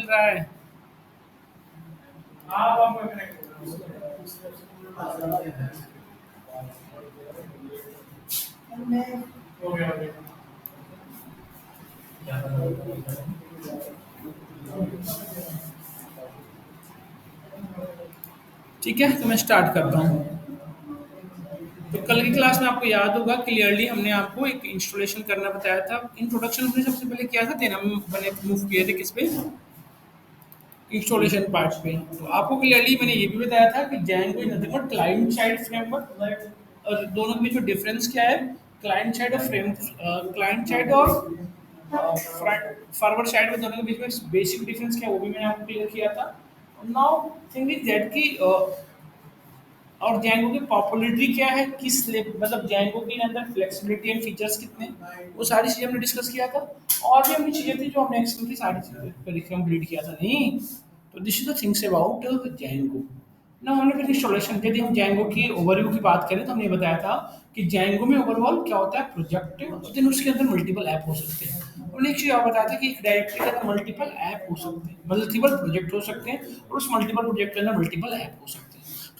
रहा है? ठीक है, तो मैं स्टार्ट करता हूँ। तो कल की क्लास में आपको याद होगा क्लियरली हमने आपको एक इंस्टॉलेशन करना बताया था। इंट्रोडक्शन हमने सबसे पहले किया था, देन हम बने मूव किए थे किस पे, इंस्टॉलेशन पार्ट पे। तो आपको क्लियरली मैंने ये भी बताया था कि Django is nothing but client side framework, और दोनों के बीच में डिफरेंस क्या है, क्लाइंट साइड और क्लाइंट साइड और फॉरवर्ड साइड में, दोनों के बीच में बेसिक डिफरेंस क्या है वो भी मैंने आपको क्लियर किया था। नाउ थिंग इज दैट कि और Django की पॉपुलरिटी क्या है, मतलब Django के अंदर फ्लेक्सिबिलिटी एंड फीचर्स कितने हैं, वो सारी चीजें हमने डिस्कस किया था। और भी हमने चीजें थी जो हमने एक्सप्लेन की, सारी चीजें कंप्लीट किया था नहीं। तो this is the things about Django ना। हमने फिर इंस्टॉलेशन, यदि हम Django की ओवरव्यू की बात करें तो हमने बताया था कि Django में ओवरऑल क्या होता है, प्रोजेक्ट, और देन उसके अंदर मल्टीपल ऐप हो सकते हैं। और एक चीज और बताया था कि एक डायरेक्टरी के अंदर मल्टीपल ऐप हो सकते हैं, मल्टीपल प्रोजेक्ट हो सकते हैं, और उस मल्टीपल प्रोजेक्ट के अंदर मल्टीपल ऐप हो सकते हैं।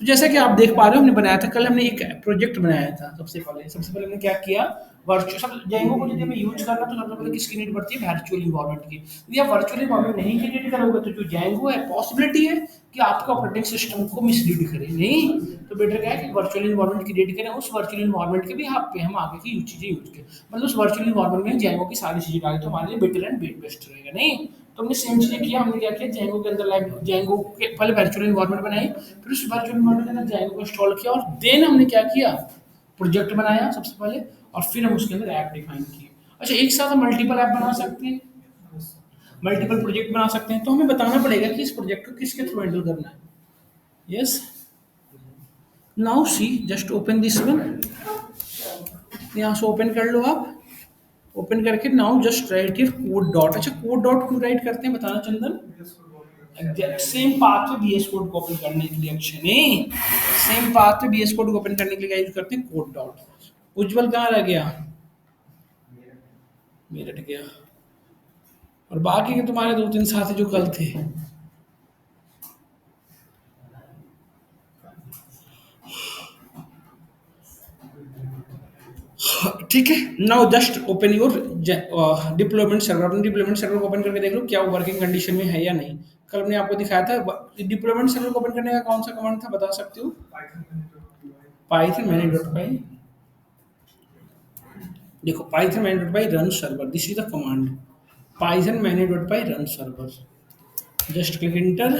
तो जैसा कि आप देख पा रहे हो, हमने बनाया था, कल हमने एक प्रोजेक्ट बनाया था। सबसे पहले हमने क्या किया, वर्चुअल सब Django को यदि हमें यूज करना तो सबसे पहले किसकी नीड पड़ती है, वर्चुअल इन्वायरमेंट की। यदि आप वर्चुअल इन्वायरमेंट नहीं क्रिएट करोगे तो जो Django है, पॉसिबिलिटी है कि आपका ऑपरेटिंग सिस्टम को मिसलीड करे नहीं। तो बेटर क्या है कि वर्चुअल इन्वायरमेंट क्रिएट करें, उस वर्चुअल इन्वायरमेंट के भी आप पे हम आगे की चीजें यूज करें, मतलब उस वर्चुअल इन्वायरमेंट में Django की सारी चीजें डालें तो हमारे लिए बेटर एंड बेस्ट रहेगा नहीं। तो हमने सेम चीजें किया, हमने क्या किया, Django के अंदर लाइक Django के पहले वर्चुअल इन्वायरमेंट बनाई, फिर उस वर्चुअल इन्वायरमेंट के अंदर Django को इंस्टॉल किया, और देन हमने क्या किया, प्रोजेक्ट बनाया सबसे पहले, और फिर हम उसके अंदर ऐप डिफाइन किए। अच्छा, एक साथ हम मल्टीपल ऐप बना सकते हैं, मल्टीपल प्रोजेक्ट बना सकते हैं, तो हमें बताना पड़ेगा कि इस प्रोजेक्ट को किसके थ्रू हैंडल करना है। Yes, now see, just open this one, यहाँ से ओपन कर लो आप। ओपन करके now just right here code dot. अच्छा, कोड डॉट क्यों राइट करते हैं बताना चंदन? एग्जैक्ट सेम पाथ पे बीएस कोड को ओपन करने के लिए, अच्छा नहीं, सेम पाथ पे बीएस कोड को ओपन करने के लिए क्या यूज करते हैं, कोड डॉट। उज्जवल कहाँ रह गया, मेरठ गया, और बाकी के तुम्हारे दो तीन साथी जो कल थे। ठीक है, now just open your deployment server. अपने डिप्लॉयमेंट सर्वर को ओपन करके देख लो क्या वो वर्किंग कंडीशन में है या नहीं। कल हमने आपको दिखाया था, डिप्लॉयमेंट सर्वर को ओपन करने का कौन सा कमांड था बता सकते हो? पाइथन मैनी डॉट पाई। देखो, Python many dot pi run server, this is the command, Python many dot pi run server. Just click inter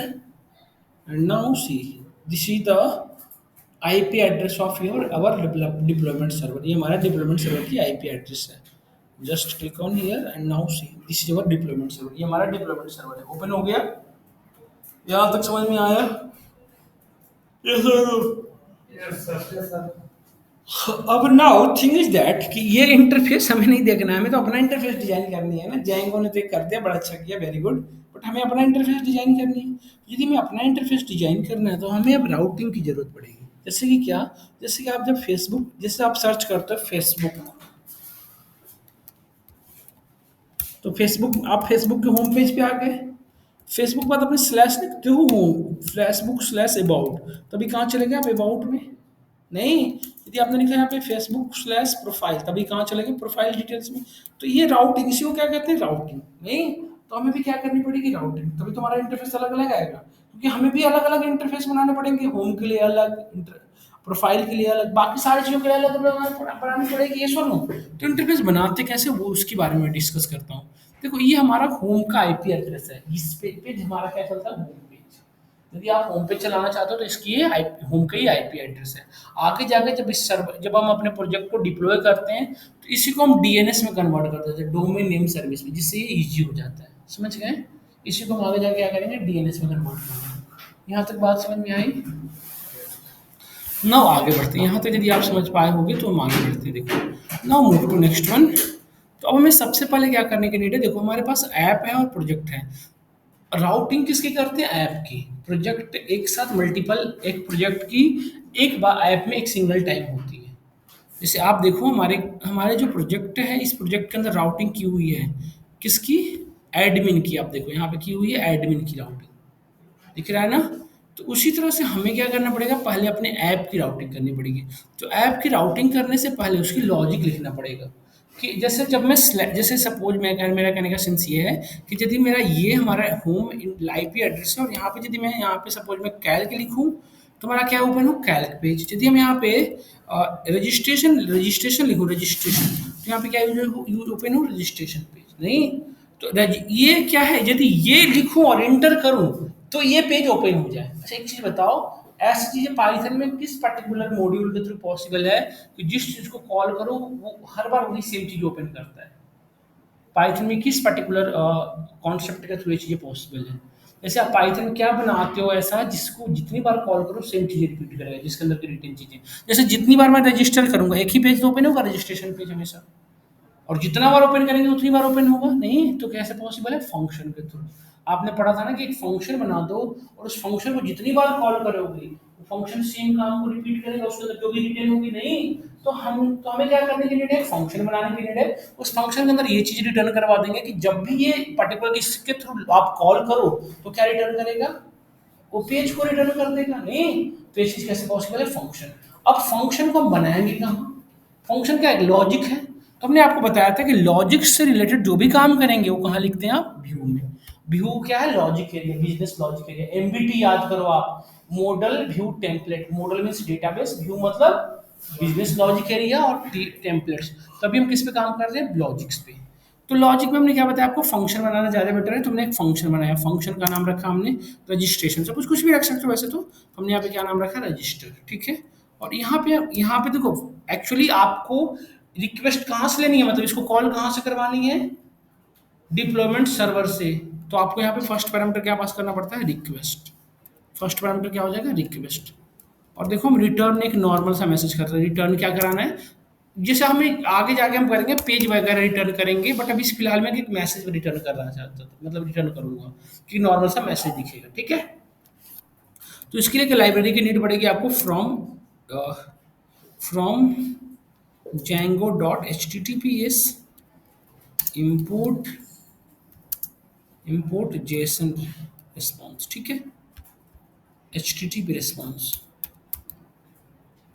and now see, this is the IP address of your our deployment server. ये हमारा deployment server की IP address है। Just click on here and now see, this is our deployment server. ये हमारा deployment server है, open हो गया, यहाँ तक समझ में आया? अब नाउ थिंग इज दैट कि ये इंटरफेस हमें नहीं देखना है, हमें तो अपना इंटरफेस डिजाइन करनी है ना। Django ने तो ये कर दिया, बड़ा अच्छा किया, वेरी गुड, बट हमें अपना इंटरफेस डिजाइन करनी है। यदि हमें अपना इंटरफेस डिजाइन करना है तो हमें अब राउटिंग की जरूरत पड़ेगी। जैसे कि क्या, जैसे कि आप जब फेसबुक, जैसे आप सर्च करते हो फेसबुक, तो फेसबुक, आप फेसबुक के होम पेज पे आ गए, फेसबुक पर अपने स्लैश लिखते हो होम, फेसबुक स्लैश अबाउट, तभी कहाँ चले गए आप, अबाउट में नहीं। यदि आपने लिखा है यहाँ पे फेसबुक स्लैश प्रोफाइल, तभी कहाँ चले गए, प्रोफाइल डिटेल्स में। तो ये राउटिंग, इसी को क्या कहते हैं, राउटिंग नहीं। तो हमें भी क्या करनी पड़ेगी, राउटिंग, तभी तुम्हारा इंटरफेस अलग अलग आएगा, क्योंकि हमें भी अलग अलग इंटरफेस बनाने पड़ेंगे, होम के लिए अलग, प्रोफाइल के लिए अलग, बाकी सारी चीज़ों के लिए अलग अलग बनानी पड़ेगी, ये सुनो। तो इंटरफेस बनाते कैसे, वो उसके बारे में डिस्कस करता हूँ। देखो, ये हमारा होम का आईपी एड्रेस है, इस पेज हमारा क्या चलता है, होम पेज। यदि आप होम पेज चलाना चाहते हो तो इसकी ये होम का ही आईपी एड्रेस है। आगे जाके जब इस सर्वर, जब हम अपने प्रोजेक्ट को डिप्लॉय करते हैं तो इसी को हम डीएनएस में कन्वर्ट कर देते हैं, डोमेन नेम सर्विस में, जिससे ये ईजी हो जाता है, समझ गए? इसी को हम आगे जाके क्या करेंगे, डीएनएस में कन्वर्ट करेंगे। यहाँ तक बात समझ में आई? नाउ आगे बढ़ते हैं, यहाँ तक यदि आप समझ पाए होंगे तो हम आगे बढ़ते हैं। देखो, now move to next one. तो अब हमें सबसे पहले क्या करने की नीड है, देखो हमारे पास ऐप है और प्रोजेक्ट है। राउटिंग किसकी करते हैं, ऐप की। प्रोजेक्ट एक साथ मल्टीपल, एक प्रोजेक्ट की एक बार ऐप में एक सिंगल टाइम होती है। जैसे आप देखो, हमारे हमारे जो प्रोजेक्ट है, इस प्रोजेक्ट के अंदर राउटिंग की हुई है, किसकी, एडमिन की, आप देखो यहाँ पे की हुई है एडमिन की राउटिंग, दिख रहा है ना। तो उसी तरह से हमें क्या करना पड़ेगा, पहले अपने ऐप की राउटिंग करनी पड़ेगी। तो ऐप की राउटिंग करने से पहले उसकी लॉजिक लिखना पड़ेगा कि जैसे जब मैं जैसे सपोज मेरा कहने का सेंस ये है कि यदि मेरा ये हमारा होम आईपी एड्रेस है और यहाँ पे यदि मैं यहाँ पे सपोज मैं कैल्क लिखूँ तो हमारा क्या ओपन हो, कैल्क पेज। यदि हम यहाँ पे रजिस्ट्रेशन रजिस्ट्रेशन लिखूँ, रजिस्ट्रेशन, तो यहाँ पे क्या ओपन हो, रजिस्ट्रेशन पेज नहीं। तो ये क्या है, यदि ये लिखूं और एंटर करूं तो ये पेज ओपन हो जाए। अच्छा एक चीज बताओ, ऐसी चीजें पाइथन में किस पर्टिकुलर मॉड्यूल के थ्रू पॉसिबल है कि जिस चीज को कॉल करो वो हर बार वही सेम चीज ओपन करता है? पाइथन में किस पर्टिकुलर कॉन्सेप्ट के थ्रू ये चीजें पॉसिबल है? जैसे आप पाइथन में क्या बनाते हो ऐसा जिसको जितनी बार कॉल करो सेम चीजें रिपीट करेगा, जिसके अंदर की रिटर्न चीजें, जैसे जितनी बार मैं रजिस्टर करूंगा एक ही पेज तो ओपन होगा, रजिस्ट्रेशन पेज हमेशा, और जितना बार ओपन करेंगे उतनी बार ओपन होगा नहीं। तो कैसे पॉसिबल है, फंक्शन के थ्रू। आपने पढ़ा था ना कि एक फंक्शन बना दो और उस फंक्शन को जितनी बार कॉल करोगे वो फंक्शन सेम काम को रिपीट करेगा, उसके अंदर जो भी रिटर्न होगी नहीं। तो हमें क्या करने की नीड है, फंक्शन बनाने की नीड है। उस फंक्शन के अंदर ये चीज रिटर्न करवा देंगे कि जब भी ये पर्टिकुलर इसके थ्रू आप कॉल करो तो क्या रिटर्न करेगा, वो पेज को रिटर्न कर देगा नहीं। तो ये चीज कैसे पॉसिबल है, फंक्शन। अब फंक्शन को हम बनाएंगे कहाँ, फंक्शन का एक लॉजिक है। तो हमने आपको बताया था कि लॉजिक से रिलेटेड जो भी काम करेंगे वो कहाँ लिखते हैं आप, व्यू में। व्यू क्या है, logic area, business logic area. MBT याद करो आप, model view template. Model means database, view मतलब बिजनेस लॉजिक एरिया और टेम्पलेट्स। तभी हम किस पे काम कर रहे हैं, लॉजिक्स पे। तो लॉजिक में हमने क्या बताया आपको, फंक्शन बनाना ज़्यादा बेटर है। तो हमने एक फंक्शन बनाया, फंक्शन का नाम रखा हमने रजिस्ट्रेशन। सब कुछ भी रख सकते हो वैसे, तो हमने यहाँ पे क्या नाम रखा, रजिस्टर, ठीक है। और यहाँ पे देखो, एक्चुअली आपको रिक्वेस्ट कहाँ से लेनी है, मतलब इसको कॉल कहाँ से करवानी है, डिप्लॉयमेंट सर्वर से। तो आपको यहाँ पे फर्स्ट पैरामीटर क्या पास करना पड़ता है, रिक्वेस्ट। फर्स्ट पैरामीटर क्या हो जाएगा, रिक्वेस्ट। और देखो हम रिटर्न एक नॉर्मल सा मैसेज कर रहे हैं, रिटर्न क्या कराना है, जैसे हमें आगे जाके हम करेंगे पेज वगैरह रिटर्न करेंगे, बट अभी फिलहाल मैं एक मैसेज रिटर्न करना चाहता था, मतलब रिटर्न करूंगा कि नॉर्मल सा मैसेज दिखेगा, ठीक है। तो इसके लिए एक लाइब्रेरी की नीड पड़ेगी आपको, from Django dot https import JSON response, ठीक है। http response,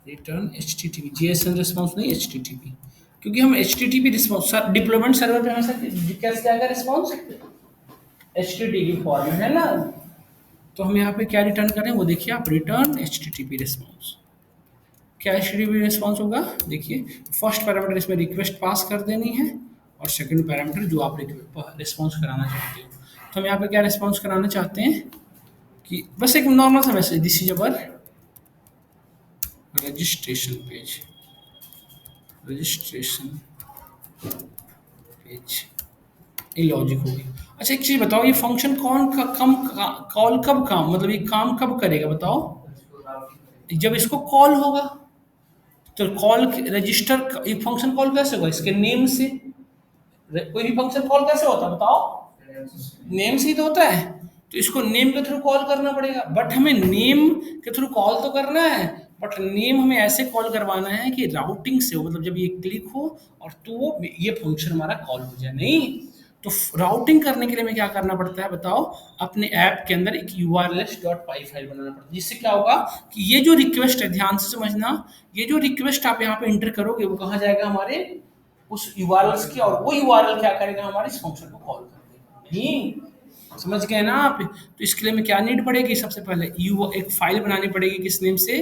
return http, JSON response नहीं http, क्योंकि हम http रिस्पॉन्स डिप्लॉयमेंट सर्वर पे हमेशा कैसे जाएगा रिस्पॉन्स, http फॉर्मेट है ना। तो हम यहाँ पे क्या रिटर्न करें वो देखिए आप, रिटर्न http रिस्पॉन्स। क्या http रिस्पॉन्स होगा, देखिए फर्स्ट पैरामीटर इसमें रिक्वेस्ट पास कर देनी है और सेकंड पैरामीटर जो आप रिस्पॉन्स कराना चाहते हो। तो हम यहाँ पे क्या रिस्पॉन्स कराना चाहते हैं कि बस एक नॉर्मल सा message, this is our registration page, registration page, ये लॉजिक होगी। अच्छा एक चीज बताओ, ये फंक्शन कॉल कब काम, मतलब ये काम कब करेगा बताओ, जब इसको कॉल होगा। तो कॉल रजिस्टर, ये फंक्शन कॉल कैसे होगा, इसके नेम से। कोई भी फंक्शन कॉल कैसे होता है बताओ, नेम से ही तो होता है। तो इसको नेम के थ्रू कॉल करना पड़ेगा, बट हमें नेम के थ्रू कॉल तो करना है, बट नेम हमें ऐसे कॉल करवाना है कि राउटिंग से हो, मतलब जब ये क्लिक हो और तो वो ये फंक्शन हमारा कॉल हो जाए नहीं। तो राउटिंग करने के लिए हमें क्या करना पड़ता है बताओ, अपने ऐप के अंदर एक urls.py फाइल बनाना पड़ता है, जिससे क्या होगा कि ये जो रिक्वेस्ट है, ध्यान से समझना, ये जो रिक्वेस्ट आप यहाँ पे इंटर करोगे वो कहाँ जाएगा, हमारे उस यूआरएल की, और वो यूआरएल क्या करेगा, हमारे इस फंक्शन को कॉल कर देगा नहीं। समझ गए ना आप। तो इसके लिए हमें क्या नीड पड़ेगी, सबसे पहले एक फाइल बनानी पड़ेगी, किस नेम से,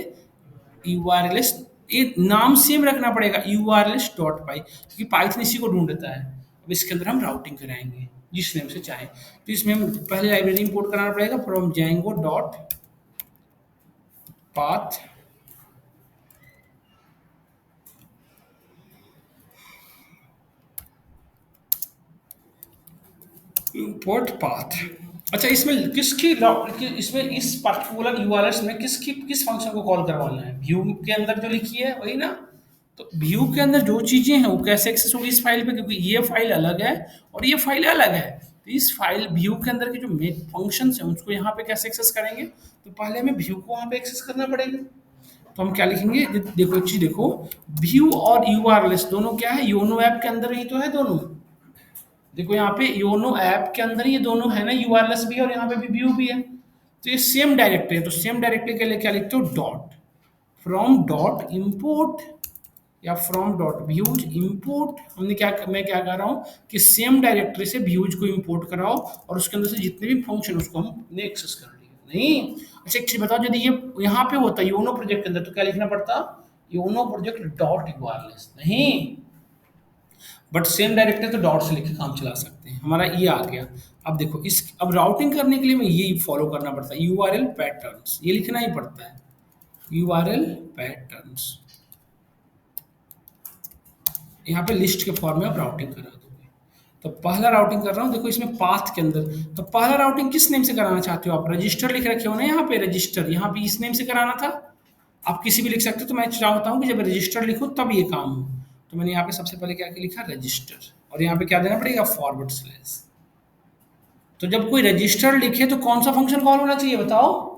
urls, ये नाम सेम रखना पड़ेगा urls.py, क्योंकि पाइथन इसी को ढूंढता है। अब इसके अंदर हम राउटिंग कराएंगे जिस नेम से चाहे। तो इसमें हम पहले लाइब्रेरी इंपोर्ट कराना पड़ेगा, from Django dot path import path. अच्छा इसमें इसमें इस पर्टिकुलर यूआरएल में किस फंक्शन को कॉल करवाना है, व्यू के अंदर जो लिखी है वही ना। तो व्यू के अंदर जो चीजें हैं वो कैसे एक्सेस होगी इस फाइल पे, क्योंकि ये फाइल अलग है और ये फाइल अलग है। तो इस फाइल व्यू के अंदर के जो फंक्शंस हैं उसको यहाँ पे कैसे एक्सेस करेंगे, तो पहले हमें व्यू को वहाँ पे एक्सेस करना पड़ेगा। तो हम क्या लिखेंगे, देखो एक चीज देखो, व्यू और यूआरएल दोनों क्या है, योनो ऐप के अंदर ही तो है दोनों। देखो यहाँ पे योनो ऐप के अंदर ये दोनों है ना, यूआरएलएस भी है और यहाँ पे भी व्यू भी है, तो ये सेम डायरेक्टरी है, तो सेम डायरेक्टरी के लिए क्या लिखते हो, डॉट फ्रॉम डॉट इंपोर्ट या फ्रॉम डॉट व्यूज इंपोर्ट। हमने क्या, मैं क्या कर रहा हूँ कि सेम डायरेक्टरी से व्यूज को इंपोर्ट कराओ और उसके अंदर से जितने भी फंक्शन उसको हमने एक्सेस कर लिया। नहीं, अच्छा एक चीज बताओ, यदि ये यहाँ पे होता योनो प्रोजेक्ट के अंदर तो क्या लिखना पड़ता, योनो प्रोजेक्ट डॉट यूआरएलएस, नहीं, बट सेम डायरेक्टरी तो डॉट से लेके काम चला सकते हैं, हमारा ये आ गया। अब देखो इस, अब राउटिंग करने के लिए मैं ये फॉलो करना पड़ता है, यूआरएल पैटर्न्स, ये लिखना ही पड़ता है, यूआरएल पैटर्न्स। यहाँ पे लिस्ट के फॉर्म में आप राउटिंग करा दोगे। तो पहला राउटिंग कर रहा हूँ, देखो इसमें पाथ के अंदर, तो पहला राउटिंग किस नेम से कराना चाहते हो आप, रजिस्टर लिख रखे हो ना यहाँ पे, रजिस्टर, यहाँ पे इस नेम से कराना था, आप किसी भी लिख सकते हो, तो मैं चाहता हूँ कि जब रजिस्टर लिखो तब ये काम हो, तो मैंने यहाँ पे सबसे पहले क्या लिखा, रजिस्टर, और यहाँ पे क्या देना पड़ेगा, फॉरवर्ड स्लैश। तो जब कोई रजिस्टर लिखे तो कौन सा फंक्शन कॉल होना चाहिए बताओ,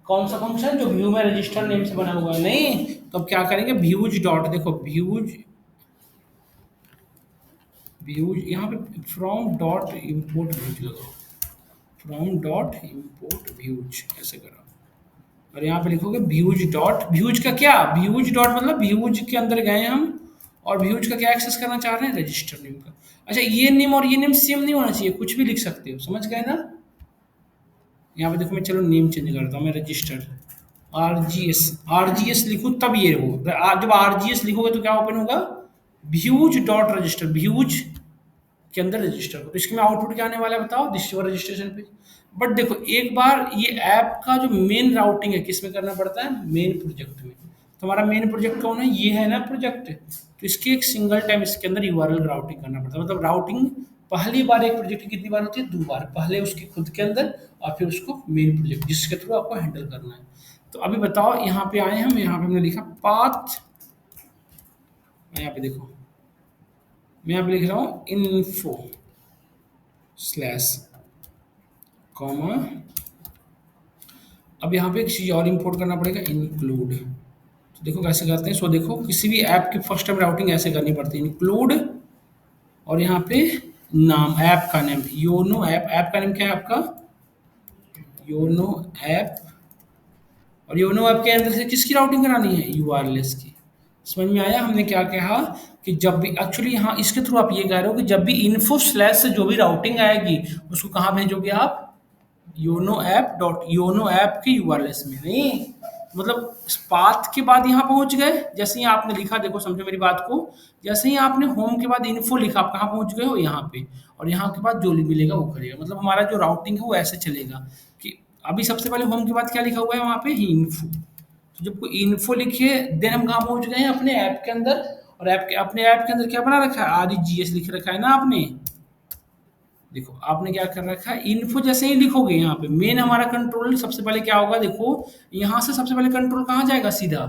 कौन सा फंक्शन जो व्यू में रजिस्टर नेम से बना हुआ है, नहीं, तो अब क्या करेंगे, व्यूज डॉट, देखो व्यूज, व्यूज यहाँ पे फ्रॉम डॉट इम्पोर्ट व्यूज लगाओ, फ्रॉम डॉट इम्पोर्ट व्यूज ऐसे करो, और यहाँ पे लिखोगे व्यूज डॉट, व्यूज का क्या, व्यूज डॉट मतलब व्यूज के अंदर गए हम, और व्यूज का क्या एक्सेस करना चाह रहे हैं, रजिस्टर नेम का। अच्छा ये नेम और ये नेम सेम नहीं होना चाहिए, कुछ भी लिख सकते हो, समझ गए ना। यहाँ पे देखो मैं, चलो नेम चेंज करता हूँ, मैं रजिस्टर आरजीएस, आरजीएस लिखूँ तब ये हो, जब आरजीएस लिखोगे तो क्या ओपन होगा, व्यूज डॉट रजिस्टर, व्यूज के अंदर रजिस्टर को, तो इसके में आउटपुट क्या आने वाला है बताओ, this your registration page. But देखो एक बार ये ऐप का जो मेन राउटिंग है किस में करना पड़ता है, मेन प्रोजेक्ट में, तो हमारा मेन प्रोजेक्ट कौन है, ये है ना प्रोजेक्ट, तो इसके एक सिंगल टाइम इसके अंदर यूआरएल राउटिंग करना पड़ता है, मतलब राउटिंग पहली बार एक प्रोजेक्ट की कितनी बार होती है, 2 बार, पहले उसके खुद के अंदर और फिर उसको मेन प्रोजेक्ट जिसके थ्रू आपको हैंडल करना है। तो अभी बताओ यहाँ पे आए हम, यहाँ पे हमने लिखा पाथ, यहाँ पे देखो मैं यहाँ पे लिख रहा हूँ इन्फो स्लैश कॉमा, अब यहाँ पे एक चीज़ और इंपोर्ट करना पड़ेगा, इंक्लूड, तो देखो कैसे करते हैं, सो देखो किसी भी ऐप की फर्स्ट टाइम राउटिंग ऐसे करनी पड़ती है, इंक्लूड, और यहाँ पे नाम, ऐप का नेम, योनो ऐप, ऐप का नेम क्या है आपका, योनो ऐप, और योनो ऐप के अंदर से किसकी राउटिंग करानी है, यूआरएलएस की। समझ में आया हमने क्या कहा, कि जब भी एक्चुअली यहाँ इसके थ्रू आप ये कह रहे हो कि जब भी इन्फो स्लैश से जो भी राउटिंग आएगी उसको कहाँ भेजोगे आप, YONO app dot, YONO app के यूआरएलएस में, नहीं, मतलब पाथ के बाद यहाँ पहुंच गए, जैसे ही आपने लिखा, देखो समझो मेरी बात को, जैसे ही आपने होम के बाद इन्फो लिखा, आप कहाँ पहुंच गए हो, यहाँ पे, और यहाँ के बाद जो मिलेगा वो करेगा, मतलब हमारा जो राउटिंग है वो ऐसे चलेगा कि अभी सबसे पहले होम के बाद क्या लिखा हुआ है वहाँ पे, ही इन्फो, तो जब कोई इन्फो लिखे देन हम कहाँ पहुंच गए हैं, अपने ऐप के अंदर, और ऐप के, अपने ऐप के अंदर क्या बना रखा है, आरईजीएस लिख रखा है ना आपने, देखो आपने क्या कर रखा है, इन्फो जैसे ही लिखोगे यहाँ पे मेन हमारा कंट्रोल सबसे पहले क्या होगा, देखो यहाँ से सबसे पहले कंट्रोल कहाँ जाएगा, सीधा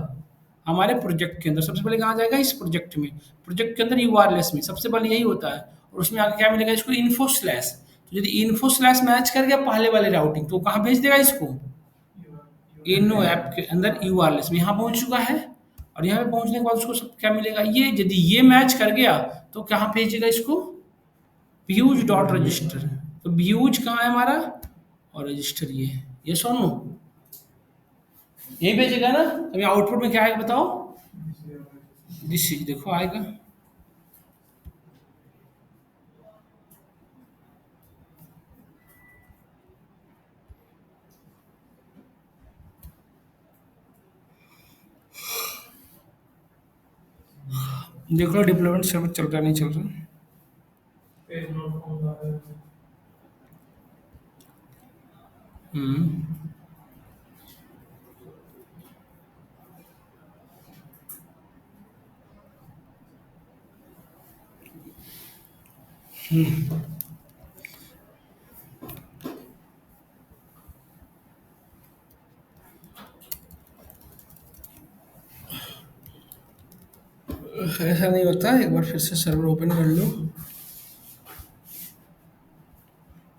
हमारे प्रोजेक्ट के अंदर, सबसे पहले कहाँ जाएगा, इस प्रोजेक्ट में, प्रोजेक्ट के अंदर यूआरएलएस में सबसे पहले यही होता है, और उसमें आगे क्या मिलेगा इसको, इन्फो स्लैश, तो यदि इन्फो स्लैश मैच कर गया पहले वाले राउटिंग तो कहाँ भेज देगा इसको, इनो ऐप के अंदर यूआरएलएस में, यहाँ पहुंच चुका है, और यहाँ पे पहुंचने के बाद उसको सब क्या मिलेगा, ये यदि ये मैच कर गया तो कहाँ भेजेगा इसको, व्यूज डॉट रजिस्टर, तो व्यूज कहाँ है हमारा, और रजिस्टर ये है, ये सोनो यही भेजेगा ना। अभी आउटपुट में क्या आएगा बताओ, दिस चीज देखो आएगा, देख लो डिप्लोमेंट सर्वर चल रहा नहीं चल रहा। हम्म, ऐसा नहीं होता, एक बार फिर से सर्वर ओपन कर लो।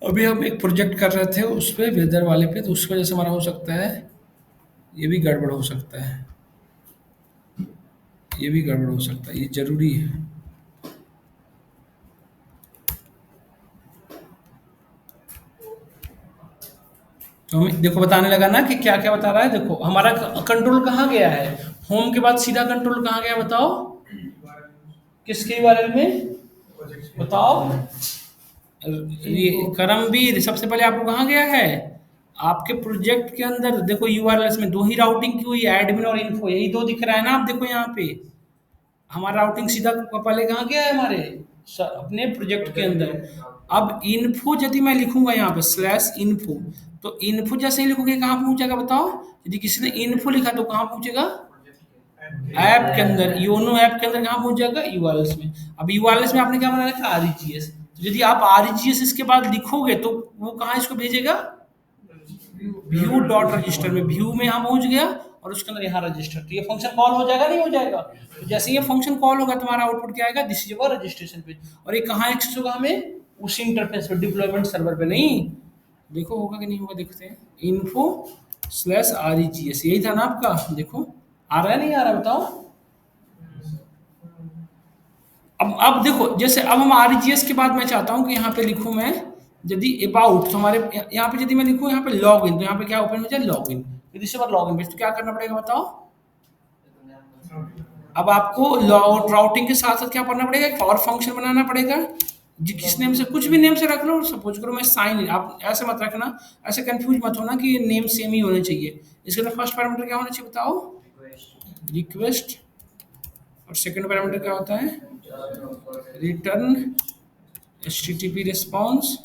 अभी हम एक प्रोजेक्ट कर रहे थे उस पे, वेदर वाले पे, तो उस वजह से हमारा हो सकता है ये भी गड़बड़ हो सकता है, ये भी गड़बड़ हो सकता है, ये जरूरी है। तो हमें देखो बताने लगा ना कि क्या क्या बता रहा है। देखो हमारा कंट्रोल कहाँ गया है, होम के बाद सीधा कंट्रोल कहाँ गया बताओ, किसके यूआरएल में बताओ। ये करमवीर सबसे पहले आपको कहाँ गया है, आपके प्रोजेक्ट के अंदर। देखो यूआरएल में दो ही राउटिंग की हुई, एडमिन और इन्फो, यही दो दिख रहा है ना। आप देखो यहाँ पे हमारा राउटिंग सीधा पहले कहाँ गया है हमारे अपने प्रोजेक्ट के अंदर। अब इन्फो यदि मैं लिखूंगा यहाँ पे स्लैश इन्फो, तो इन्फो जैसे ही लिखोगे कहाँ पहुंचेगा बताओ। यदि किसी ने इन्फो लिखा तो कहाँ पहुंचेगा, ऐप के अंदर, योनो ऐप के अंदर कहाँ पहुंच जाएगा, यूआरएल्स में। अब यूआरएल्स में आपने क्या बना रखा, आरईजीएस। तो यदि आप आरईजीएस इसके बाद लिखोगे तो वो कहाँ इसको भेजेगा, व्यू डॉट रजिस्टर में। व्यू में यहाँ पहुंच गया और उसके अंदर यहाँ रजिस्टर, तो ये फंक्शन कॉल हो जाएगा नहीं हो जाएगा। तो जैसे ये फंक्शन कॉल होगा तुम्हारा आउटपुट क्या आएगा, this is your registration page. और ये कहाँ एक्सेस होगा हमें, उसी इंटरफेस पे, डिप्लॉयमेंट सर्वर पे। नहीं देखो होगा कि नहीं होगा, देखते हैं। इन्फो स्लैश आरईजीएस, यही था ना आपका। देखो आ रहा है नहीं आ रहा बताओ। अब देखो जैसे अब हम आरईजीएस के बाद मैं चाहता हूँ कि यहाँ पे लिखूँ मैं, यदि अबाउट, तो हमारे यहाँ पे यदि मैं लिखूँ यहाँ पे लॉग इन, तो यहाँ पे क्या ओपन हो जाए, लॉग इन। यदि इस बार लॉग इन पेज, तो क्या करना पड़ेगा बताओ। अब आपको राउटिंग के साथ साथ क्या करना पड़ेगा, एक और फंक्शन बनाना पड़ेगा। जी किस नेम से, कुछ भी नेम से रख लो। सपोज करो मैं साइन इन, आप ऐसे मत रखना, ऐसे कंफ्यूज मत होना कि ये नेम सेम ही होने चाहिए। इसके अंदर फर्स्ट पैरामीटर क्या होना चाहिए बताओ, रिक्वेस्ट। और सेकंड पैरामीटर क्या होता है, रिटर्न एचटीटीपी रिस्पॉन्स।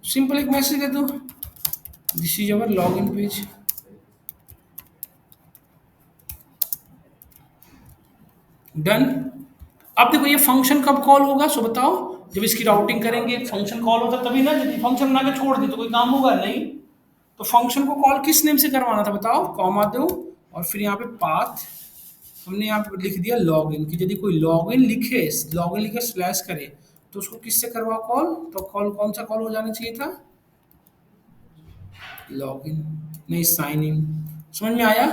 सिंपल एक मैसेज दे दो, this is our log in page. Done. अब देखो ये फंक्शन कब कॉल होगा, सो बताओ। जब इसकी राउटिंग करेंगे फंक्शन कॉल होता तभी ना। यदि फंक्शन बना के छोड़ दी तो कोई काम होगा नहीं। तो फंक्शन को कॉल किस नेम से करवाना था बताओ, कॉमा दो और फिर यहाँ पे पाथ हमने यहाँ पे लिख दिया लॉगिन। कि यदि कोई लॉगिन लिखे, लॉगिन लिखे स्लैश करे, तो उसको किससे करवा कॉल, तो कॉल कौन सा कॉल हो जाना चाहिए था, लॉगिन नहीं साइन इन। समझ में आया।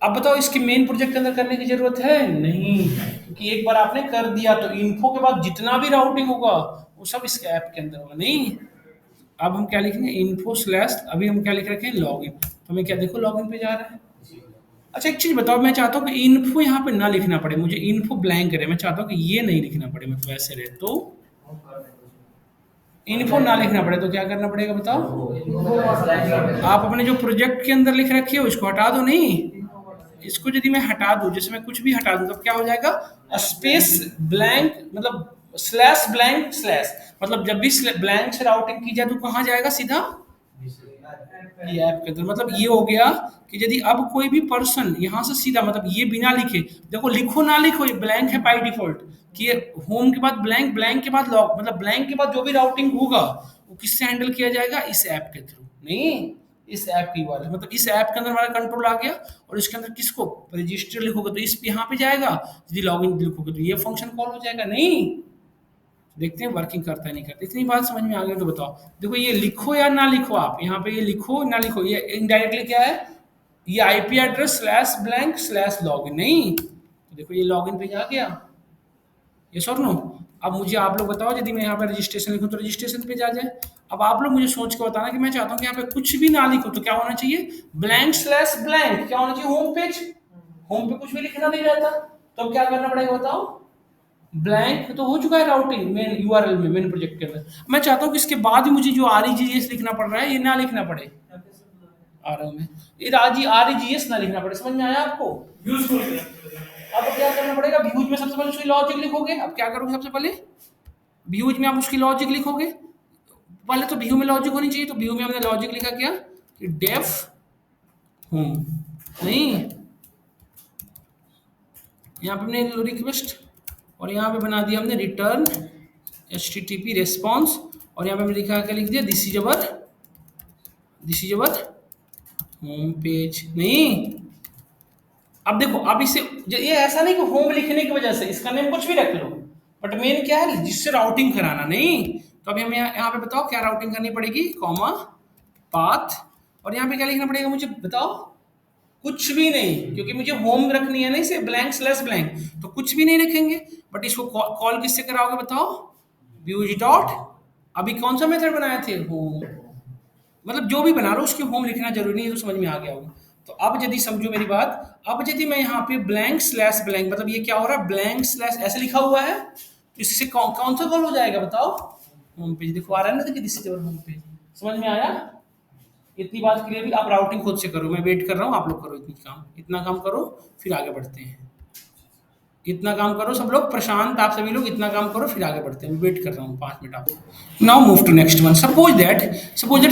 अब बताओ इसके मेन प्रोजेक्ट के अंदर करने की जरूरत है नहीं, क्योंकि एक बार आपने कर दिया तो इन्फो के बाद जितना भी राउटिंग होगा वो सब इसके ऐप के अंदर होगा। नहीं अब हम क्या लिखेंगे, इन्फो स्लैश, अभी हम क्या लिख रखे हैं, लॉगिन। तो हमें क्या देखो लॉगिन पे जा रहा है। अच्छा एक चीज बताओ, मैं चाहता हूँ कि इन्फो यहाँ पे ना लिखना पड़े, मुझे इन्फो ब्लैंक है। मैं चाहता हूँ कि ये नहीं लिखना पड़े, मतलब ऐसे रहे। तो इन्फो ना लिखना पड़े तो क्या करना पड़ेगा बताओ। आप अपने जो प्रोजेक्ट के अंदर लिख रखी है उसको हटा दो। नहीं इसको यदि मैं हटा दूं, जैसे मैं कुछ भी हटा दूं, तो क्या हो जाएगा, स्पेस ब्लैंक, मतलब स्लैश ब्लैंक स्लैश। मतलब जब भी ब्लैंक से राउटिंग की जाए तो कहाँ जाएगा, सीधा ये ऐप के अंदर। मतलब ये हो गया कि यदि अब कोई भी पर्सन यहाँ से सीधा, मतलब ये बिना लिखे, देखो लिखो ना लिखो ये ब्लैंक है बाय डिफॉल्ट। कि ये होम के बाद ब्लैंक, ब्लैंक के बाद लॉग, मतलब ब्लैंक के बाद जो भी राउटिंग होगा वो किससे हैंडल किया जाएगा, इस ऐप के थ्रू। नहीं इस ऐप की वाले, मतलब इस ऐप के अंदर हमारा कंट्रोल आ गया। और इसके अंदर किसको, रजिस्टर लिखोगे तो इस यहाँ पे जाएगा, यदि लॉगिन लिखोगे तो ये फंक्शन कॉल हो जाएगा। नहीं देखते हैं वर्किंग करता है नहीं करता। इतनी बात समझ में आ गई तो बताओ। देखो ये लिखो या ना लिखो, आप यहाँ पे ये लिखो ना लिखो, ये इनडायरेक्टली क्या है, ये IP address slash blank slash login. नहीं तो देखो ये लॉगिन पे जा गया, ये सर नो। अब मुझे आप लोग बताओ, यदि मैं यहाँ पे रजिस्ट्रेशन लिखूँ तो रजिस्ट्रेशन पे जा जाए। अब आप लोग मुझे सोच के बताना कि मैं चाहता हूँ कि यहाँ पे कुछ भी ना लिखो तो क्या होना चाहिए, ब्लैंक स्लैश ब्लैंक क्या होना चाहिए, होम पेज। होम पे कुछ भी लिखना नहीं रहता, तो अब क्या करना पड़ेगा बताओ, ब्लैंक तो हो चुका है राउटिंग मेन यूआरएल में, मेन प्रोजेक्ट के अंदर। मैं चाहता हूँ कि इसके बाद ही मुझे जो आरईजीएस लिखना पड़ रहा है ये ना लिखना पड़े, आरओ में ये राजी आरईजीएस ना लिखना पड़े। समझ में आया आपको। अब क्या करना पड़ेगा, व्यूज में सबसे पहले उसकी लॉजिक लिखोगे। अब क्या करोगे, सबसे पहले व्यूज में आप उसकी लॉजिक लिखोगे। पहले तो व्यू में लॉजिक होनी चाहिए, तो व्यू में हमने लॉजिक लिखा क्या, कि डेफ होम। नहीं यहाँ पे हमने रिक्वेस्ट, और यहाँ पे बना दिया हमने रिटर्न एचटीटीपी रिस्पॉन्स। और यहाँ पे हमने लिखा क्या, लिख दिया this is our home page. नहीं अब देखो, अब इसे ये ऐसा नहीं कि होम लिखने की वजह से इसका नेम कुछ भी रख लो, बट मेन क्या है, जिससे राउटिंग कराना। नहीं तो अभी हमें यहाँ पे बताओ क्या राउटिंग करनी पड़ेगी, कॉमा पाथ। और यहाँ पे क्या लिखना पड़ेगा मुझे बताओ, कुछ भी नहीं, क्योंकि मुझे होम रखनी है। नहीं से ब्लैंक स्लैश ब्लैंक, तो कुछ भी नहीं रखेंगे। बट इसको कॉल किससे कराओगे बताओ, व्यूज डॉट, अभी कौन सा मेथड बनाए थे, होम। मतलब जो भी बना रहा हूँ उसकी होम लिखना जरूरी नहीं है, तो समझ में आ गया होगा। तो अब यदि समझो मेरी बात, अब यदि मैं यहाँ पे ब्लैंक स्लैश ब्लैंक, मतलब ये क्या हो रहा है, ब्लैंक स्लैश ऐसे लिखा हुआ है, तो इससे कौन सा कॉल हो जाएगा बताओ? Home page. देखो आ रहा है ना, देखिए दिस इज होम पेज। समझ में आया? इतनी बात क्लियर हुई। आप राउटिंग खुद से करो, मैं वेट कर रहा हूँ, आप लोग करो इतना काम करो, फिर आगे बढ़ते हैं। इतना काम करो सब लोग, प्रशांत आप सभी लोग इतना काम करो, फिर आगे बढ़ते हैं। मैं वेट कर रहा हूँ 5 मिनट आपको। Now move to next one. Suppose that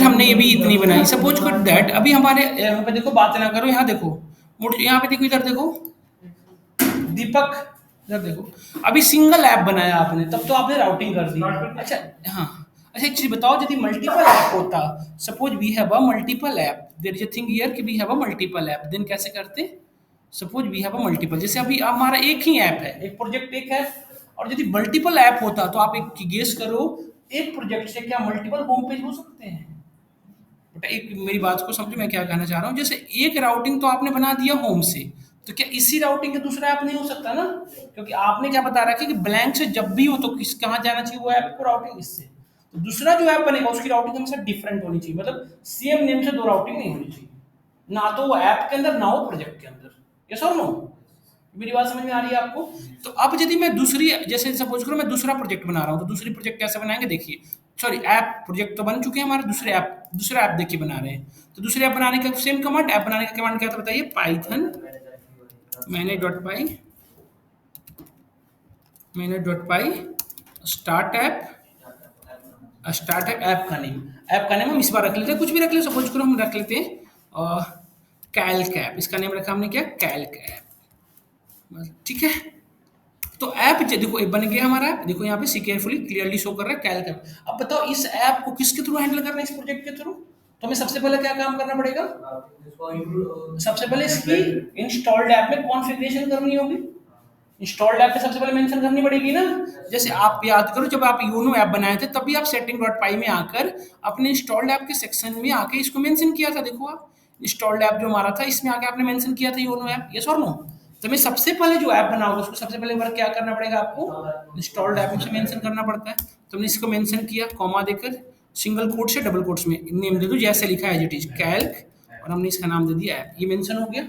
हमने ये भी इतनी बनाई। सपोज दैट अभी हमारे यहाँ पे देखो, बात ना करो, यहाँ देखो, मुड़ यहाँ पे देखो, इधर देखो दीपक, इधर देखो। अभी सिंगल ऐप बनाया आपने, तब तो आपने राउटिंग कर दी। अच्छा, हाँ। अच्छा एक चीज बताओ, यदि मल्टीपल ऐप होता, suppose we have a multiple app, there is a thing here कि we have a multiple app, then कैसे करते? Suppose we have a multiple, जैसे अभी हमारा एक ही ऐप है, एक प्रोजेक्ट एक है, और यदि मल्टीपल ऐप होता तो आप एक गेस करो, एक प्रोजेक्ट से क्या मल्टीपल होम पेज हो सकते हैं? बट एक मेरी बात को समझो, मैं क्या कहना चाह रहा हूँ। जैसे एक राउटिंग तो आपने बना दिया होम से, तो क्या इसी राउटिंग के दूसरा ऐप नहीं हो सकता ना? क्योंकि आपने क्या बता रखा है कि ब्लैंक से जब भी हो तो किस कहाँ जाना चाहिए वो ऐप को, राउटिंग इससे। तो दूसरा जो ऐप बनेगा उसकी राउटिंग हमेशा डिफरेंट होनी चाहिए, मतलब सेम नेम से दो राउटिंग नहीं होनी चाहिए, ना तो वो ऐप के अंदर ना वो प्रोजेक्ट के अंदर। यस और नो? मेरी बात समझ में आ रही है आपको? तो अब यदि मैं दूसरी, जैसे सपोज करो मैं दूसरा प्रोजेक्ट बना रहा हूँ, तो दूसरी प्रोजेक्ट कैसे बनाएंगे देखिए। सॉरी, ऐप प्रोजेक्ट तो बन चुके हैं हमारे, दूसरा ऐप देखिए बना रहे हैं। तो दूसरे ऐप बनाने का सेम कमांड, ऐप बनाने का कमांड क्या था बताइए? पाइथन मैनेज.पाई स्टार्ट ऐप का नेम। ऐप का नेम हम इस बार रख लेते हैं, कुछ भी रख ले, सपोज करो हम रख लेते हैं कैल्क ऐप। इसका नेम रखा हमने क्या? Calc app. ठीक है। तो ऐप देखो एक बन गया हमारा ऐप, देखो यहाँ पे सी केयरफुली क्लियरली शो कर रहा है कैल्क ऐप। अब बताओ इस ऐप को किसके थ्रू हैंडल करना है, इस प्रोजेक्ट के थ्रू? तो हमें सबसे पहले क्या काम करना पड़ेगा? सबसे पहले इसकी इंस्टॉल्ड ऐप में कॉन्फ़िगरेशन करनी होगी। इंस्टॉल्ड ऐप पे सबसे पहले मेंशन करनी पड़ेगी ना। जैसे आप याद करो, जब आप यूनो ऐप बनाए थे तब भी आप setting.py में आकर अपने इंस्टॉल्ड ऐप के सेक्शन में आके इसको मेंशन किया था। देखो आप, इंस्टॉल्ड ऐप जो हमारा था इसमें आके आपने मेंशन किया था यूनो ऐप। यस और नो? तो मैं सबसे पहले जो ऐप बनाऊंगा उसको सबसे पहले वर्क क्या करना पड़ेगा आपको? इंस्टॉल्ड ऐप से मेंशन करना पड़ता है। तो हमने इसको मेंशन किया कॉमा देकर, सिंगल कोट से डबल कोट्स में नेम दे दो जैसे लिखा है एज इट इज कैल्क, और हमने इसका नाम दे दिया ऐप। ये मेंशन हो गया।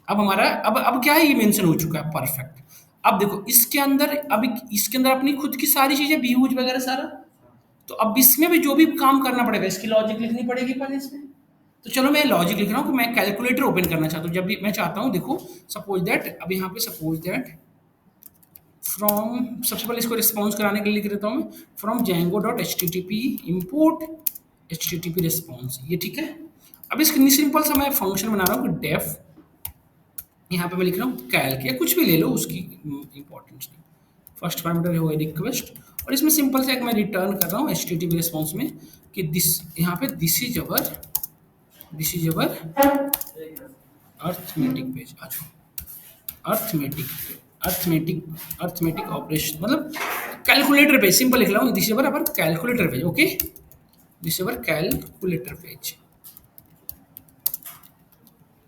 अब हमारा अब क्या है, ये मेंशन हो चुका है, परफेक्ट। अब देखो इसके अंदर, अभी इसके अंदर अपनी खुद की सारी चीजें व्यूज वगैरह सारा। तो अब इसमें भी जो भी काम करना पड़ेगा, इसकी लॉजिक लिखनी पड़ेगी पहले इसमें। तो चलो मैं लॉजिक लिख रहा हूँ कि मैं कैलकुलेटर ओपन करना चाहता हूँ। जब भी मैं चाहता हूँ, देखो सपोज दैट, अब यहाँ पे सपोज दैट फ्रॉम, सबसे पहले इसको रिस्पॉन्स कराने के लिए लिख देता हूँ मैं, from Django dot H T T P import H T T P response, ये ठीक है। अब इसके सिंपल सा मैं फंक्शन बना रहा हूँ कि डेफ, यहाँ पे मैं लिख रहा हूँ कैल्क, या कुछ भी ले लो, उसकी इंपॉर्टेंस नहीं। फर्स्ट पैरामीटर होगा रिक्वेस्ट, और इसमें सिंपल से एक मैं रिटर्न कर रहा हूँ H T T P response में कि दिस, यहाँ पे this is our arithmetic page. अच्छा, अर्थमेटिक अर्थमेटिक अर्थमेटिक ऑपरेशन, मतलब कैलकुलेटर पेज, सिंपल लिख रहा हूँ, this is our calculator page. Okay, this is our calculator page.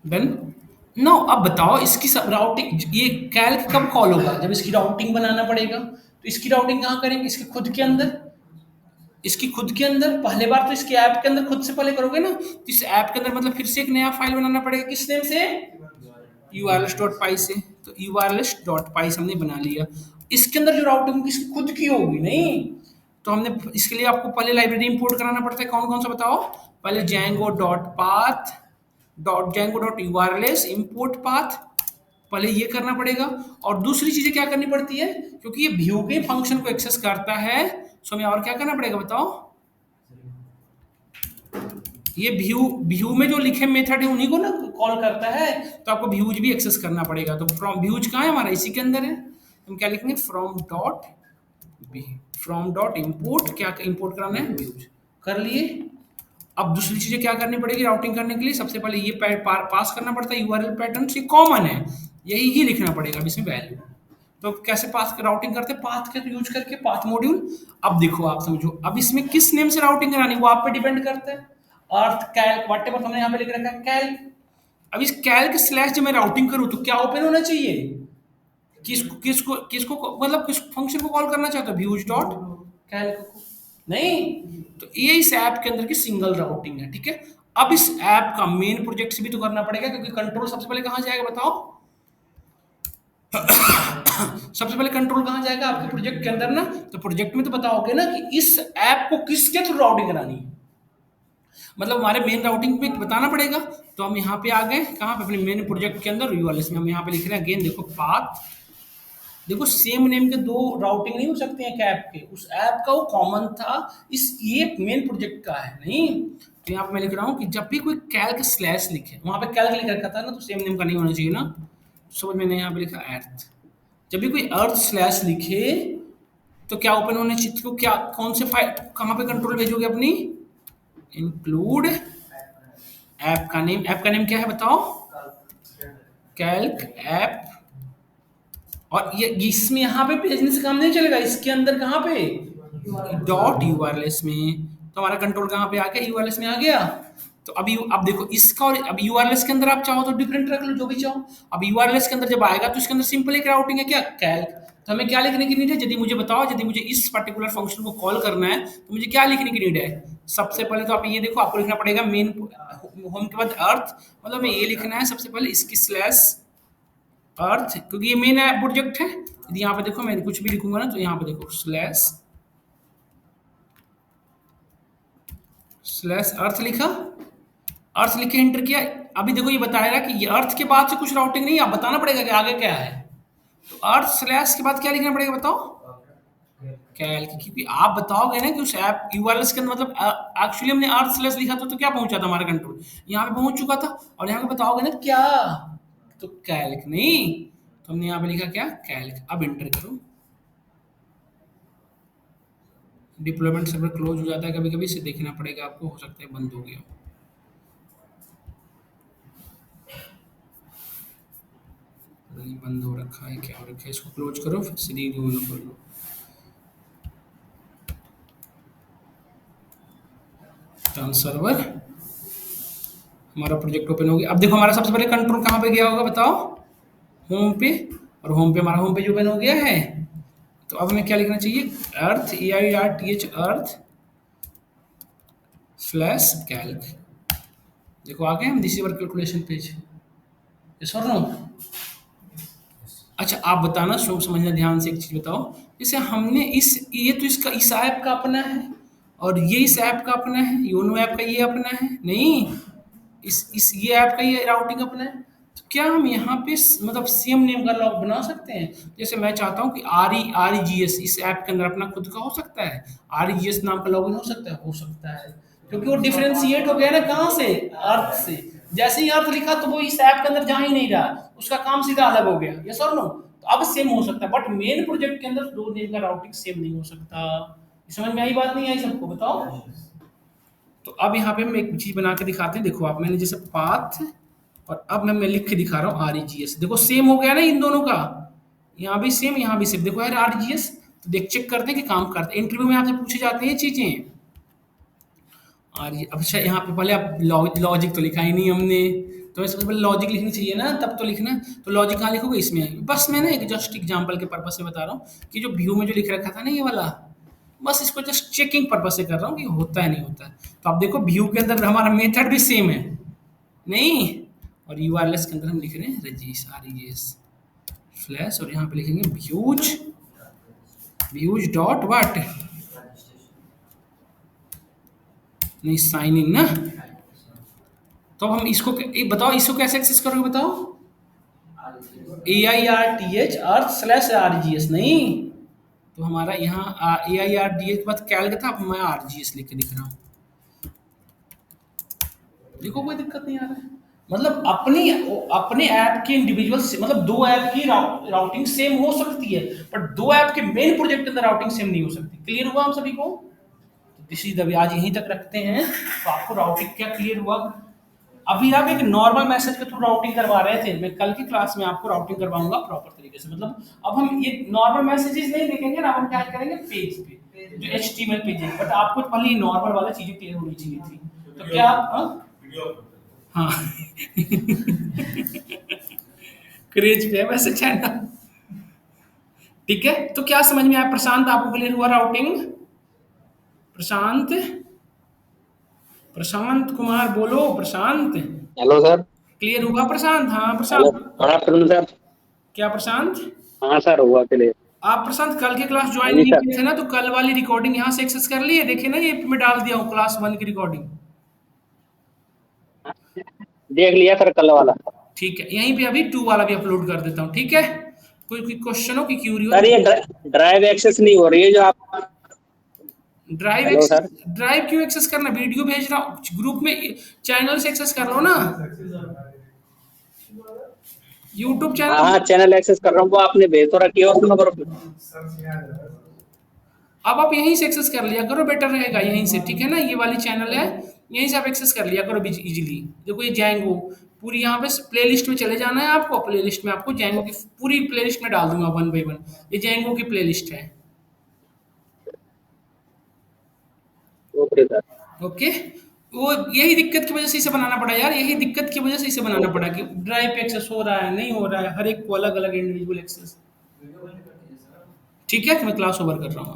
Done. No, अब बताओ इसकी सब राउटिंग, ये कैल्क कब कॉल होगा? जब इसकी राउटिंग बनाना पड़ेगा। तो इसकी राउटिंग कहाँ करेंगे? इसके खुद के अंदर, इसकी खुद के अंदर पहले बार तो इसके ऐप के अंदर खुद से पहले करोगे ना, तो इस ऐप के अंदर मतलब फिर से एक नया फाइल बनाना पड़ेगा, किस नेम से? urls.py से। तो urls.py से हमने बना लिया। इसके अंदर जो राउटिंग होगी इसकी खुद की होगी नहीं। तो हमने इसके लिए आपको पहले लाइब्रेरी इंपोर्ट कराना पड़ता है, कौन कौन सा बताओ? पहले django.यूआरएलएस इंपोर्ट पाथ, पहले ये करना पड़ेगा। और दूसरी चीजें क्या करनी पड़ती है, क्योंकि ये व्यू के फंक्शन को एक्सेस करता है, सो हमें और क्या करना पड़ेगा बताओ? ये व्यू में जो लिखे मेथड है उन्हीं को ना कॉल करता है, तो आपको व्यूज भी एक्सेस करना पड़ेगा। तो फ्रॉम व्यूज कहाँ है हमारा? इसी के अंदर है। हम क्या लिखेंगे? फ्रॉम डॉट इम्पोर्ट, क्या इम्पोर्ट कराना है? व्यूज। कर लिए। अब दूसरी चीजें क्या करनी पड़ेगी राउटिंग करने के लिए? सबसे पहले ये पास करना पड़ता है यूआरएल पैटर्न, ये कॉमन है, यही ही लिखना पड़ेगा अब इसमें वैल्यू। तो कैसे पास राउटिंग करते हैं? पाथ के यूज करके, पाथ मॉड्यूल। अब देखो आप समझो, अब इसमें किस नेम से राउटिंग करानी वो आप पे डिपेंड करता है। अर्थ कैल्क वट एवर हमने यहाँ पे लिख रखा है कैल्क। अब इस कैल्क स्लैश जब मैं राउटिंग करूँ तो क्या ओपन होना चाहिए? किसको किसको किसको मतलब किस फंक्शन को कॉल करना चाहते हो? व्यूज डॉट कैल्क को। नहीं, तो ये इस ऐप के अंदर की सिंगल राउटिंग है, ठीक है। अब इस ऐप का मेन प्रोजेक्ट भी तो करना पड़ेगा, क्योंकि कंट्रोल सबसे पहले कहाँ जाएगा बताओ? सबसे पहले कंट्रोल कहाँ जाएगा आपके प्रोजेक्ट के अंदर ना, तो प्रोजेक्ट में तो बताओगे ना कि इस ऐप को किसके थ्रू राउटिंग करानी है, मतलब हमारे मेन राउटिंग पे बताना पड़ेगा। तो हम यहाँ पे आ गए कहाँ पे, अपने मेन प्रोजेक्ट के अंदर यूआरएल में हम यहाँ पे लिख रहे हैं अगेन, देखो पाथ, देखो सेम नेम के दो राउटिंग नहीं हो सकते हैं ऐप के, उस ऐप का वो कॉमन था, इस ये मेन प्रोजेक्ट का है नहीं। तो यहाँ पे मैं लिख रहा हूँ कि जब भी कोई कैल्क स्लैश लिखे, वहां पे कैल्क लिख रखा था ना, तो सेम नेम का नहीं होना चाहिए ना, समझ मैंने यहाँ पे लिखा अर्थ, जब भी कोई अर्थ स्लैश लिखे तो क्या ओपन होने चाहिए, तो क्या कौन से फाइल कहाँ पे कंट्रोल भेजोगे अपनी, इंक्लूड ऐप का नेम क्या है बताओ, कैल्क ऐप, और ये इसमें यहाँ पे भेजने से काम नहीं चलेगा, इसके अंदर कहाँ पे डॉट यूआरएल में, तो हमारा कंट्रोल कहाँ पे आ गया, यूआरएल में आ गया। तो अभी अब देखो इसका, और अब यूआरएल के अंदर आप चाहो तो डिफरेंट रख लो जो भी चाहो, अब यूआरएल के अंदर जब आएगा तो इसके अंदर सिंपल एक राउटिंग है क्या, कैल्क, तो हमें क्या लिखने की नीड है, यदि मुझे बताओ, यदि मुझे इस पर्टिकुलर फंक्शन को कॉल करना है तो मुझे क्या लिखने की नीड है, सबसे पहले तो आप ये देखो, आपको लिखना पड़ेगा मेन होम के बाद अर्थ, मतलब हमें ये लिखना है सबसे पहले इसकी स्लैश अर्थ, क्योंकि ये मेन प्रोजेक्ट है। यदि यहाँ पे देखो मैं कुछ भी लिखूंगा ना, तो यहाँ पे देखो स्लैश स्लैश अर्थ लिखा, अर्थ लिख के एंटर किया। अभी देखो ये बताएगा कि ये अर्थ के बाद से कुछ राउटिंग नहीं, आप बताना पड़ेगा कि आगे क्या है, तो अर्थ स्लैश के बाद क्या लिखना पड़ेगा बताओ, कैल्क, क्योंकि आप बताओगे ना कि उस ऐप यूआरएल के अंदर, मतलब एक्चुअली हमने अर्थ स्लैश लिखा था तो क्या पहुंचा था हमारा कंट्रोल, यहाँ पे पहुंच चुका था, और यहाँ पे बताओगे ना क्या, तो कैल्क नहीं, तो हमने यहाँ पे लिखा क्या, कैल्क। अब एंटर करो, डिप्लॉयमेंट सर्वर क्लोज हो जाता है कभी कभी, इसे देखना पड़ेगा आपको, हो सकता है बंद हो गया हो। नहीं बंद हो रखा है, क्या हो रखा है, इसको क्लोज करो फिर से रीन्यू कर लो। टर्न सर्वर, हमारा प्रोजेक्ट ओपन हो गया। अब देखो हमारा सबसे पहले कंट्रोल कहाँ पे गया होगा बताओ, होम पे, और होम पे हमारा होम पेज ओपन हो गया है। तो अब हमें क्या लिखना चाहिए, अर्थ AIRTH अर्थ स्लैश कैल्क, देखो आ गए हम, this is calculation page, yes और नो। अच्छा आप बताना, शो समझना ध्यान से, एक चीज बताओ, जैसे हमने इस, ये तो इसका इस ऐप का अपना है, और ये इस ऐप का अपना है, योनो ऐप का ये अपना है नहीं, इस ये ऐप का ये राउटिंग अपना है, तो क्या हम यहाँ पे मतलब सेम नेम का लॉग बना सकते हैं, जैसे मैं चाहता हूँ कि REGS इस ऐप के अंदर अपना खुद का हो सकता है, REGS नाम का लॉगिन हो सकता है, क्योंकि वो डिफरेंशिएट हो गया ना कहाँ से, अर्थ से, जैसे ही अर्थ लिखा तो वो इस ऐप के अंदर जा ही नहीं रहा, उसका काम सीधा अलग हो गया, यस और नो। तो अब सेम हो सकता है, बट मेन प्रोजेक्ट के अंदर दो नेम का राउटिंग सेम नहीं हो सकता, समझ में आई बात, नहीं आई सबको बताओ। तो अब यहाँ पे हम एक चीज बना के दिखाते हैं, देखो आप, मैंने जैसे पाथ, और अब मैं लिख के दिखा रहा हूँ REGS, देखो सेम हो गया ना इन दोनों का, यहाँ भी सेम यहाँ भी सेम, देखो यार REGS, तो देख चेक करते हैं कि काम करते हैं, इंटरव्यू में आपसे पूछे जाते हैं ये चीजें। और अब अच्छा यहाँ पे पहले अब लॉजिक तो लिखा ही नहीं हमने, तो मैं सबसे पहले लॉजिक लिखनी चाहिए ना, तब तो लिखना, तो लॉजिक कहाँ लिखोगे, इसमें, बस मैं ना एक जस्ट एग्जांपल के पर्पज से बता रहा हूँ कि जो व्यू में जो लिख रखा था ना ये वाला, बस इसको जस्ट चेकिंग पर्पज से कर रहा हूँ कि होता है नहीं होता है। तो आप देखो व्यू के अंदर हमारा मेथड भी सेम है नहीं, और यूआरएल के अंदर हम लिख रहे हैं रजीस REGS फ्लैश, और यहाँ पे लिखेंगे व्यूज, व्यूज डॉट वाट, नहीं साइन इन ना, तो अब हम इसको बताओ, इसको कैसे एक्सेस करोगे बताओ, AIRTH अर्थ स्लैश RGS नहीं, तो हमारा यहाँ AIRDH के बाद कैल्क था, अब मैं RGS लिख के दिख रहा हूँ, देखो कोई दिक्कत नहीं आ रहा है, मतलब अपनी अपने ऐप के इंडिविजुअल, मतलब दो ऐप की राउटिंग सेम हो सकती है, बट दो ऐप के मेन प्रोजेक्ट के अंदर राउटिंग सेम नहीं हो सकती, क्लियर हुआ हम सभी को। तो इसी दबी आज यहीं तक रखते हैं, तो आपको राउटिंग क्या क्लियर हुआ। अभी आप एक नॉर्मल मैसेज के थ्रू राउटिंग करवा रहे थे, मैं कल की क्लास में आपको राउटिंग करवाऊंगा प्रॉपर तरीके से, मतलब अब हम ये नॉर्मल मैसेजेस नहीं देखेंगे ना, हम क्या करेंगे पेज पे जो HTML पेज है, बट आपको पहले ये नॉर्मल वाला चीजें क्लियर होनी चाहिए थी, तो क्या आप हाँ क्रेज पे है वैसे चैनल, ठीक है। तो क्या समझ में आया प्रशांत, आपको क्लियर हुआ राउटिंग, प्रशांत, प्रशांत कुमार बोलो प्रशांत। Hello sir. क्लियर हुआ प्रशांत? हाँ hello, Prashant. Good afternoon sir. क्या प्रशांत? हाँ सर, हुआ क्लियर। आप प्रशांत कल के क्लास हाँ ज्वाइन जी नहीं सर, किए थे ना, तो कल वाली रिकॉर्डिंग यहाँ से एक्सेस कर लिए, देखिए ना, ये मैं डाल दिया हूँ क्लास 1 की रिकॉर्डिंग। देख लिया सर कल वाला। ठीक है, यहीं पे अभी 2 वाला भी अपलोड कर देता हूँ, ठीक है? कोई क्वेश्चन हो, की क्यूरी हो सर तो। ये ड्राइव एक्सेस नहीं हो रही है जो आप। Drive hello access, sir. Drive क्यों एक्सेस करना? वीडियो भेज रहा हूँ ग्रुप में, चैनल से एक्सेस कर लो ना, यूट्यूब हाँ चैनल। हाँ, चैनल एक्सेस कर रहा हूँ, वो आपने भेज तो रखी है उसमें ग्रुप में। अब आप यहीं से एक्सेस कर लिया करो, बेटर रहेगा यहीं से, ठीक है ना? ये वाली चैनल है, यहीं से आप एक्सेस कर लिया करो इजीली। देखो ये जैंगो पूरी, यहाँ पे प्लेलिस्ट में चले जाना है आपको, प्लेलिस्ट में आपको जैंगो की पूरी प्लेलिस्ट में डाल दूंगा 1 बाय 1। ये जैंगो की प्लेलिस्ट है। Okay sir. ओके। वो यही दिक्कत की वजह से इसे बनाना पड़ा यार, यही दिक्कत की वजह से इसे बनाना ओके। पड़ा कि ड्राइव पे एक्सेस हो रहा है नहीं हो रहा है, हर एक को अलग अलग इंडिविजुअल एक्सेस। ठीक है, तो मैं क्लास ओवर कर रहा हूँ।